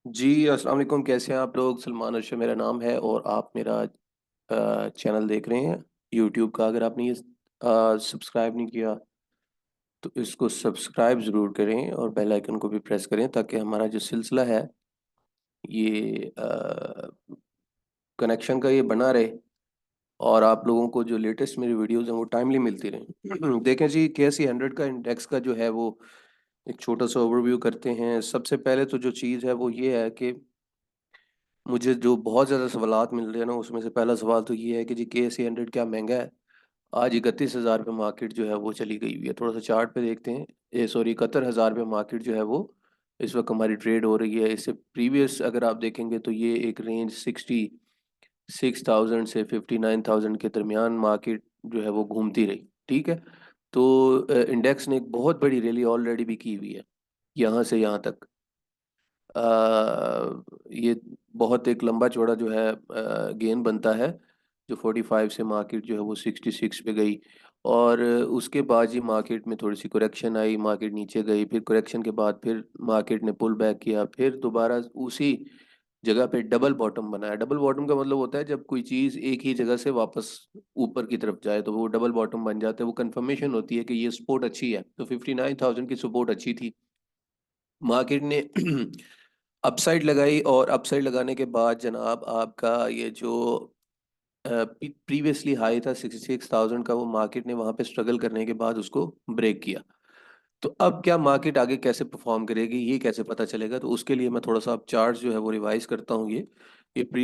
जी, अस्सलाम वालेकुम। कैसे हैं आप लोग? सलमान अर्शद मेरा नाम है और आप मेरा चैनल देख रहे हैं यूट्यूब का। अगर आपने ये सब्सक्राइब नहीं किया तो इसको सब्सक्राइब ज़रूर करें और बेल आइकन को भी प्रेस करें ताकि हमारा जो सिलसिला है ये कनेक्शन का ये बना रहे और आप लोगों को जो लेटेस्ट मेरी वीडियोज़ हैं वो टाइमली मिलती रहें। देखें जी, KSE 100 का इंडेक्स का जो है वो एक छोटा सा ओवरव्यू करते हैं। सबसे पहले तो जो चीज़ है वो ये है कि मुझे जो बहुत ज़्यादा सवालात मिल रहे हैं ना, उसमें से पहला सवाल तो ये है कि जी KSE 100 क्या महंगा है? आज 31,000 पे मार्केट जो है वो चली गई हुई है। थोड़ा सा चार्ट पे देखते हैं। ये सॉरी 71,000 पे मार्केट जो है वो इस वक्त हमारी ट्रेड हो रही है। इससे प्रीवियस अगर आप देखेंगे तो ये एक रेंज 66,000 से 59,000 के दरमियान मार्केट जो है वो घूमती रही। ठीक है, तो इंडेक्स ने एक बहुत बड़ी रैली ऑलरेडी भी की हुई है यहाँ से यहाँ तक। ये बहुत एक लंबा चौड़ा जो है गेन बनता है, जो 45 से मार्केट जो है वो 66 पे गई और उसके बाद ही मार्केट में थोड़ी सी करेक्शन आई, मार्केट नीचे गई, फिर करेक्शन के बाद फिर मार्केट ने पुल बैक किया, फिर दोबारा उसी जगह पे डबल बॉटम बनाया। डबल बॉटम का मतलब होता है जब कोई चीज़ एक ही जगह से वापस ऊपर की तरफ जाए तो वो डबल बॉटम बन जाता है। वो कंफर्मेशन होती है कि ये सपोर्ट अच्छी है। तो 59,000 की सपोर्ट अच्छी थी। मार्केट ने अपसाइड लगाई और अपसाइड लगाने के बाद जनाब आपका ये जो प्रीवियसली हाई था 66,000 का, वो मार्केट ने वहाँ पे स्ट्रगल करने के बाद उसको ब्रेक किया। तो अब क्या मार्केट आगे कैसे परफॉर्म करेगी ये कैसे पता चलेगा? तो उसके लिए मैं थोड़ा सा अब चार्ट जो है वो रिवाइज करता हूँ। ये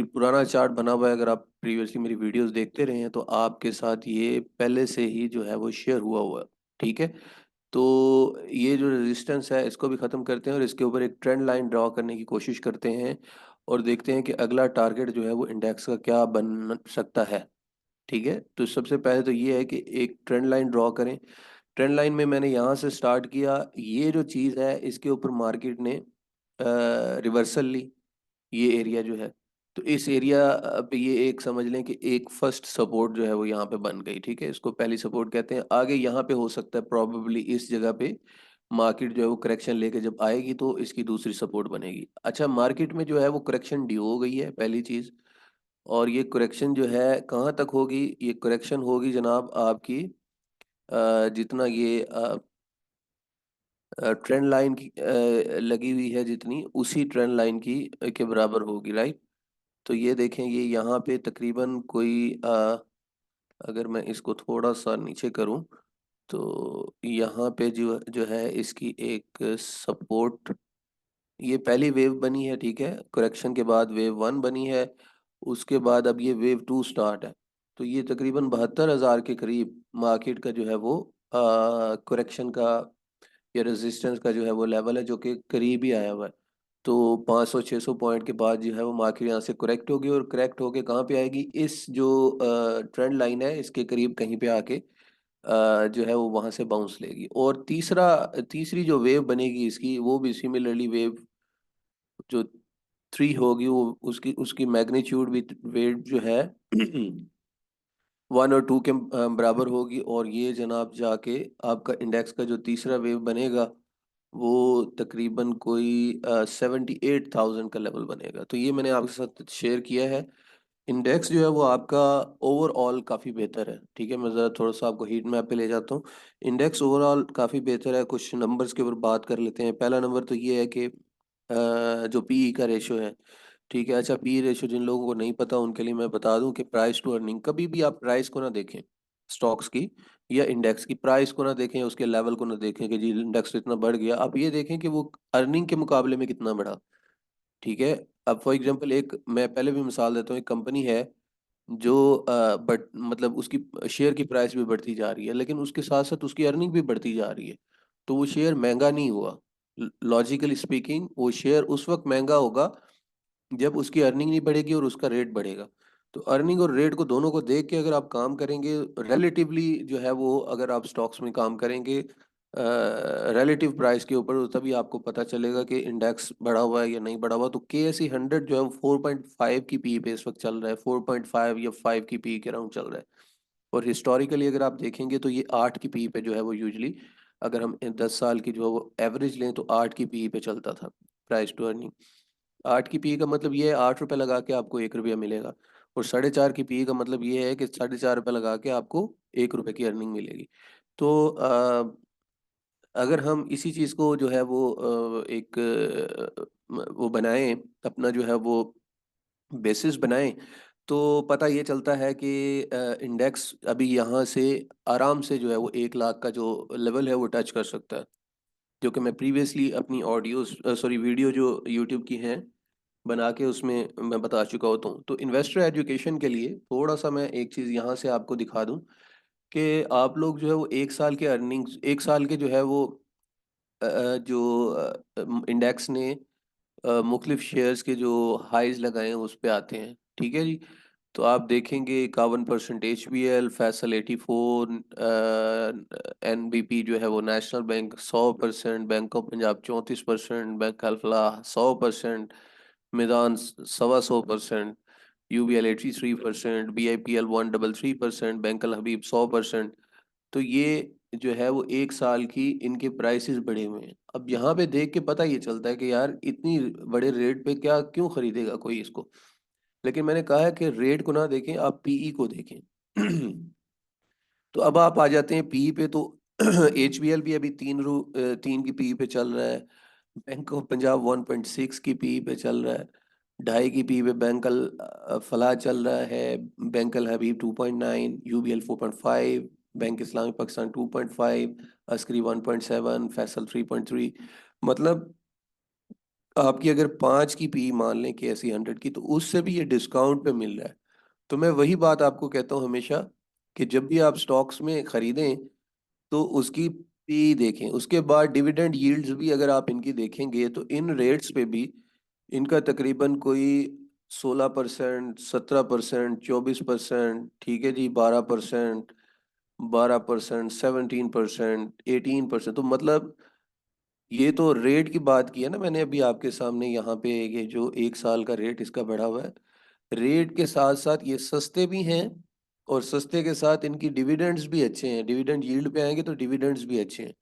पुराना चार्ट बना हुआ है। अगर आप प्रीवियसली मेरी वीडियोस देखते रहे हैं तो आपके साथ ये पहले से ही जो है वो शेयर हुआ हुआ है। ठीक है, तो ये जो रेजिस्टेंस है इसको भी ख़त्म करते हैं और इसके ऊपर एक ट्रेंड लाइन ड्रॉ करने की कोशिश करते हैं और देखते हैं कि अगला टारगेट जो है वो इंडेक्स का क्या बन सकता है। ठीक है, तो सबसे पहले तो ये है कि एक ट्रेंड लाइन ड्रॉ करें। ट्रेंड लाइन में मैंने यहाँ से स्टार्ट किया। ये जो चीज़ है इसके ऊपर मार्केट ने रिवर्सल ली, ये एरिया जो है। तो इस एरिया पे ये एक समझ लें कि एक फर्स्ट सपोर्ट जो है वो यहाँ पे बन गई। ठीक है, इसको पहली सपोर्ट कहते हैं। आगे यहाँ पे हो सकता है प्रोबेबली इस जगह पे मार्केट जो है वो करेक्शन लेके जब आएगी तो इसकी दूसरी सपोर्ट बनेगी। अच्छा, मार्केट में जो है वो करेक्शन ड्यू हो गई है पहली चीज़। और ये करेक्शन जो है कहाँ तक होगी? ये करेक्शन होगी जनाब आपकी जितना ये ट्रेंड लाइन की लगी हुई है, जितनी उसी ट्रेंड लाइन की के बराबर होगी। राइट, तो ये देखें ये यहाँ पे तकरीबन कोई अगर मैं इसको थोड़ा सा नीचे करूँ तो यहाँ पे जो जो है इसकी एक सपोर्ट, ये पहली वेव बनी है। ठीक है, करेक्शन के बाद वेव 1 बनी है, उसके बाद अब ये वेव 2 स्टार्ट है। तो ये तकरीबन 72,000 के करीब मार्केट का जो है वो करेक्शन का या रेजिस्टेंस का जो है वो लेवल है, जो कि करीब ही आया हुआ है। तो 500-600 पॉइंट के बाद जो है वो मार्केट यहाँ से करेक्ट होगी और करेक्ट होके कहाँ पे आएगी? इस जो ट्रेंड लाइन है इसके करीब कहीं पे आके जो है वो वहाँ से बाउंस लेगी। और तीसरी जो वेव बनेगी इसकी, वो भी सिमिलरली वेव जो 3 होगी, वो उसकी उसकी मैग्नीट्यूड भी वेट जो है 1 और 2 के बराबर होगी। और ये जनाब जाके आपका इंडेक्स का जो तीसरा वेव बनेगा वो तकरीबन कोई 78,000 का लेवल बनेगा। तो ये मैंने आपके साथ शेयर किया है। इंडेक्स जो है वो आपका ओवरऑल काफ़ी बेहतर है। ठीक है, मैं ज़रा थोड़ा सा आपको हीट मैप पे ले जाता हूँ। इंडेक्स ओवरऑल काफ़ी बेहतर है। कुछ नंबर्स के ऊपर बात कर लेते हैं। पहला नंबर तो ये है कि जो पीई का रेशो है। ठीक है, अच्छा पीई रेशो जिन लोगों को नहीं पता उनके लिए मैं बता दूं कि प्राइस टू अर्निंग, कभी भी आप प्राइस को ना देखें स्टॉक्स की या इंडेक्स की, प्राइस को ना देखें, उसके लेवल को ना देखें कि जी इंडेक्स इतना बढ़ गया। आप ये देखें कि वो अर्निंग के मुकाबले में कितना बढ़ा। ठीक है, अब फॉर एग्जांपल एक मैं पहले भी मिसाल देता हूँ। एक कंपनी है जो बट मतलब उसकी शेयर की प्राइस भी बढ़ती जा रही है लेकिन उसके साथ साथ उसकी अर्निंग भी बढ़ती जा रही है, तो वो शेयर महंगा नहीं हुआ। लॉजिकली स्पीकिंग वो शेयर उस वक्त महंगा होगा जब उसकी अर्निंग नहीं बढ़ेगी और उसका रेट बढ़ेगा। तो अर्निंग और रेट को दोनों को देख के अगर आप काम करेंगे रिलेटिवली जो है वो, अगर आप स्टॉक्स में काम करेंगे रिलेटिव प्राइस के ऊपर, तो तभी आपको पता चलेगा कि इंडेक्स बढ़ा हुआ है या नहीं बढ़ा हुआ। तो KSE 100 जो है वो 4.5 की पी पे इस वक्त चल रहा है, 4.5 या 5 की पी के अराउंड चल रहा है। और हिस्टोरिकली अगर आप देखेंगे तो ये 8 की पी पे जो है वो यूजली, अगर हम 10 साल की जो है वो एवरेज लें तो 8 की पी पे चलता था प्राइस टू अर्निंग। 8 की पी का मतलब ये है 8 रुपए लगा के आपको 1 रुपया मिलेगा, और 4.5 की पी का मतलब ये है कि 4.5 रुपए लगा के आपको 1 रुपए की अर्निंग मिलेगी। तो अगर हम इसी चीज़ को जो है वो एक वो बनाएं, अपना जो है वो बेसिस बनाएं, तो पता ये चलता है कि इंडेक्स अभी यहाँ से आराम से जो है वो 1 लाख का जो लेवल है वो टच कर सकता है, जो कि मैं प्रीवियसली अपनी ऑडियोज सॉरी वीडियो जो यूट्यूब की हैं बना के उसमें मैं बता चुका होता हूँ। तो इन्वेस्टर एजुकेशन के लिए थोड़ा सा मैं एक चीज़ यहाँ से आपको दिखा दूँ कि आप लोग जो है वो 1 साल के अर्निंग्स, 1 साल के जो है वो जो इंडेक्स ने मुख्तलिफ शेयर्स के जो हाइज लगाए हैं उस पे आते हैं, ठीक है जी। तो आप देखेंगे 51% HBL, फैसल 84, NBP जो है वो national bank 100%, bank of Punjab 34%, bank Alfalah 100%, मैदान 125%, UBL 83%, BIPL 133%, बैंक अल हबीब 100%। तो ये जो है वो 1 साल की इनके प्राइसेस बढ़े हुए हैं। अब यहाँ पे देख के पता ये चलता है कि यार इतनी बड़े रेट पे क्या क्यों खरीदेगा कोई इसको। लेकिन मैंने कहा है कि रेट को ना देखें, आप पीई को देखें। तो अब आप आ जाते हैं पीई पे, तो HBL भी अभी 3 की पीई पे चल रहा है, बैंक ऑफ पंजाब 1.6 की पीई पे चल रहा है, 2.5 की पीई पे बैंक अल फलाह चल रहा है, बैंक अल हबीब 2.9, UBL 4.5, bank Islamic Pakistan 2.5, Askari 1.7, Faisal 3.3। मतलब आपकी अगर 5 की पी मान लें KSE 100 की, तो उससे भी ये डिस्काउंट पे मिल रहा है। तो मैं वही बात आपको कहता हूँ हमेशा कि जब भी आप स्टॉक्स में खरीदें तो उसकी पी देखें, उसके बाद डिविडेंड यील्ड्स भी अगर आप इनकी देखेंगे तो इन रेट्स पे भी इनका तकरीबन कोई 16%, 17%, 24%, ठीक है जी, 12%, 12%, 17%, 18%। तो मतलब ये तो रेट की बात की है ना मैंने अभी आपके सामने, यहाँ पे ये जो 1 साल का रेट इसका बढ़ा हुआ है, रेट के साथ साथ ये सस्ते भी हैं, और सस्ते के साथ इनकी डिविडेंड्स भी अच्छे हैं। डिविडेंड यील्ड पे आएंगे तो डिविडेंड्स भी अच्छे हैं।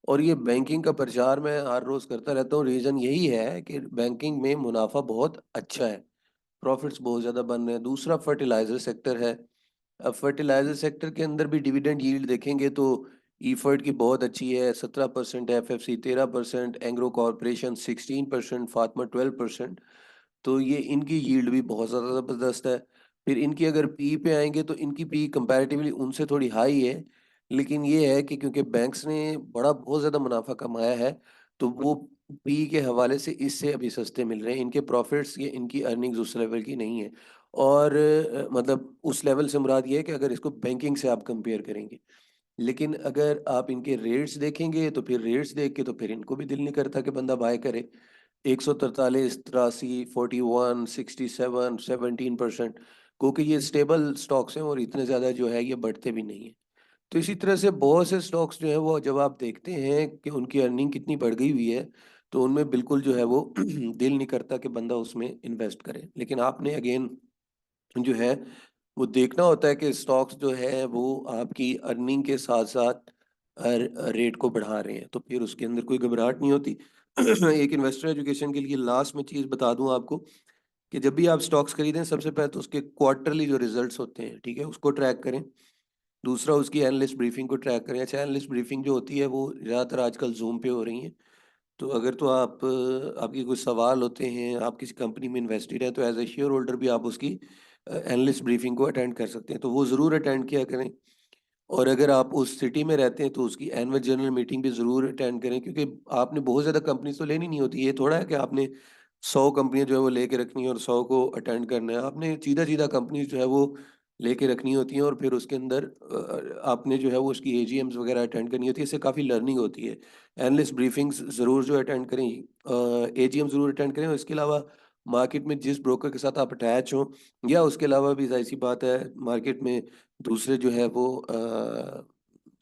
और ये बैंकिंग का प्रचार मैं हर रोज करता रहता हूँ, रीजन यही है कि बैंकिंग में मुनाफा बहुत अच्छा है, प्रॉफिट्स बहुत ज्यादा बन रहे हैं। दूसरा फर्टिलाइजर सेक्टर है। अब फर्टिलाइजर सेक्टर के अंदर भी डिविडेंड यील्ड देखेंगे तो ईफर्ट की बहुत अच्छी है, 17%, FFC 13%, एंग्रो कॉरपोरेशन 16%, फातमा 12%। तो ये इनकी यील्ड भी बहुत ज़्यादा ज़बरदस्त है। फिर इनकी अगर पी पे आएंगे तो इनकी पी कंपैरेटिवली उनसे थोड़ी हाई है, लेकिन ये है कि क्योंकि बैंक्स ने बहुत ज़्यादा मुनाफा कमाया है, तो वो पी के हवाले से इससे अभी सस्ते मिल रहे हैं। इनके प्रॉफिट्स या इनकी अर्निंग्स उस लेवल की नहीं है। और मतलब उस लेवल से मुराद ये है कि अगर इसको बैंकिंग से आप कंपेयर करेंगे। लेकिन अगर आप इनके रेट्स देखेंगे तो फिर रेट्स देख के तो फिर इनको भी दिल नहीं करता कि बंदा बाय करे। 143, 83, 41, 67, 17%, क्योंकि ये स्टेबल स्टॉक्स हैं और इतने ज़्यादा जो है ये बढ़ते भी नहीं है। तो इसी तरह से बहुत से स्टॉक्स जो है वो जब आप देखते हैं कि उनकी अर्निंग कितनी बढ़ गई हुई है, तो उनमें बिल्कुल जो है वो दिल नहीं करता कि बंदा उसमें इन्वेस्ट करे। लेकिन आपने अगेन जो है वो देखना होता है कि स्टॉक्स जो है वो आपकी अर्निंग के साथ साथ रेट को बढ़ा रहे हैं, तो फिर उसके अंदर कोई घबराहट नहीं होती। एक इन्वेस्टर एजुकेशन के लिए लास्ट में चीज़ बता दूं आपको कि जब भी आप स्टॉक्स खरीदें सबसे पहले तो उसके क्वार्टरली जो रिजल्ट्स होते हैं, ठीक है, उसको ट्रैक करें। दूसरा उसकी एनालिस्ट ब्रीफिंग को ट्रैक करें। अच्छा, एनालिस्ट ब्रीफिंग जो होती है वो ज़्यादातर आजकल जूम पे हो रही है। तो अगर तो आप आपके कुछ सवाल होते हैं, आप किसी कंपनी में इन्वेस्टेड हैं, तो एज ए शेयर होल्डर भी आप उसकी एनालिस्ट ब्रीफिंग को अटेंड कर सकते हैं, तो वो ज़रूर अटेंड किया करें। और अगर आप उस सिटी में रहते हैं तो उसकी एनुअल जनरल मीटिंग भी ज़रूर अटेंड करें, क्योंकि आपने बहुत ज़्यादा कंपनी तो लेनी नहीं होती। ये थोड़ा है कि आपने 100 कंपनियां जो है वो लेके रखनी है और 100 को अटेंड करना है। आपने सीधा सीधा कंपनी जो है वो लेके रखनी होती है, और फिर उसके अंदर आपने जो है वो उसकी AGMs वगैरह अटेंड करनी होती है। इससे काफ़ी लर्निंग होती है। एनालिस्ट ब्रीफिंग्स ज़रूर जो अटेंड करें, AGM ज़रूर अटेंड करें। और इसके अलावा मार्केट में जिस ब्रोकर के साथ आप अटैच हों, या उसके अलावा भी जाहिर सी बात है मार्केट में दूसरे जो है वो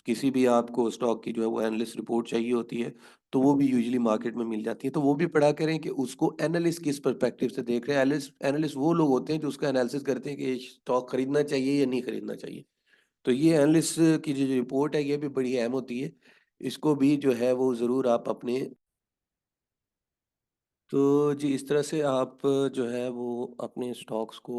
किसी भी आपको स्टॉक की जो है वो एनालिस्ट रिपोर्ट चाहिए होती है, तो वो भी यूजुअली मार्केट में मिल जाती है। तो वो भी पढ़ा करें कि उसको एनालिस्ट किस पर्सपेक्टिव से देख रहे हैं। एनालिस्ट एनालिस्ट वो लोग होते हैं जो उसका एनालिसिस करते हैं कि स्टॉक खरीदना चाहिए या नहीं खरीदना चाहिए। तो ये एनालिस्ट की जो रिपोर्ट है ये भी बड़ी अहम होती है। इसको भी जो है वो ज़रूर आप अपने तो जी, इस तरह से आप जो है वो अपने स्टॉक्स को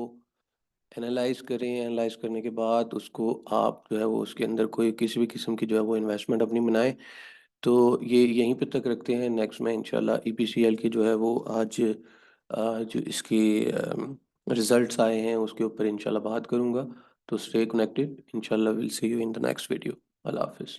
एनालाइज़ करें, एनालाइज़ करने के बाद उसको आप जो है वो उसके अंदर कोई किसी भी किस्म की जो है वो इन्वेस्टमेंट अपनी बनाएँ। तो ये यहीं पे तक रखते हैं, नेक्स्ट में इंशाल्लाह ईपीसीएल की जो है वो आज जो इसके रिज़ल्ट्स आए हैं उसके ऊपर इंशाल्लाह बात करूँगा। तो स्टे कनेक्टेड, इंशाल्लाह will see you in the next video. अल्लाह हाफ़िज़।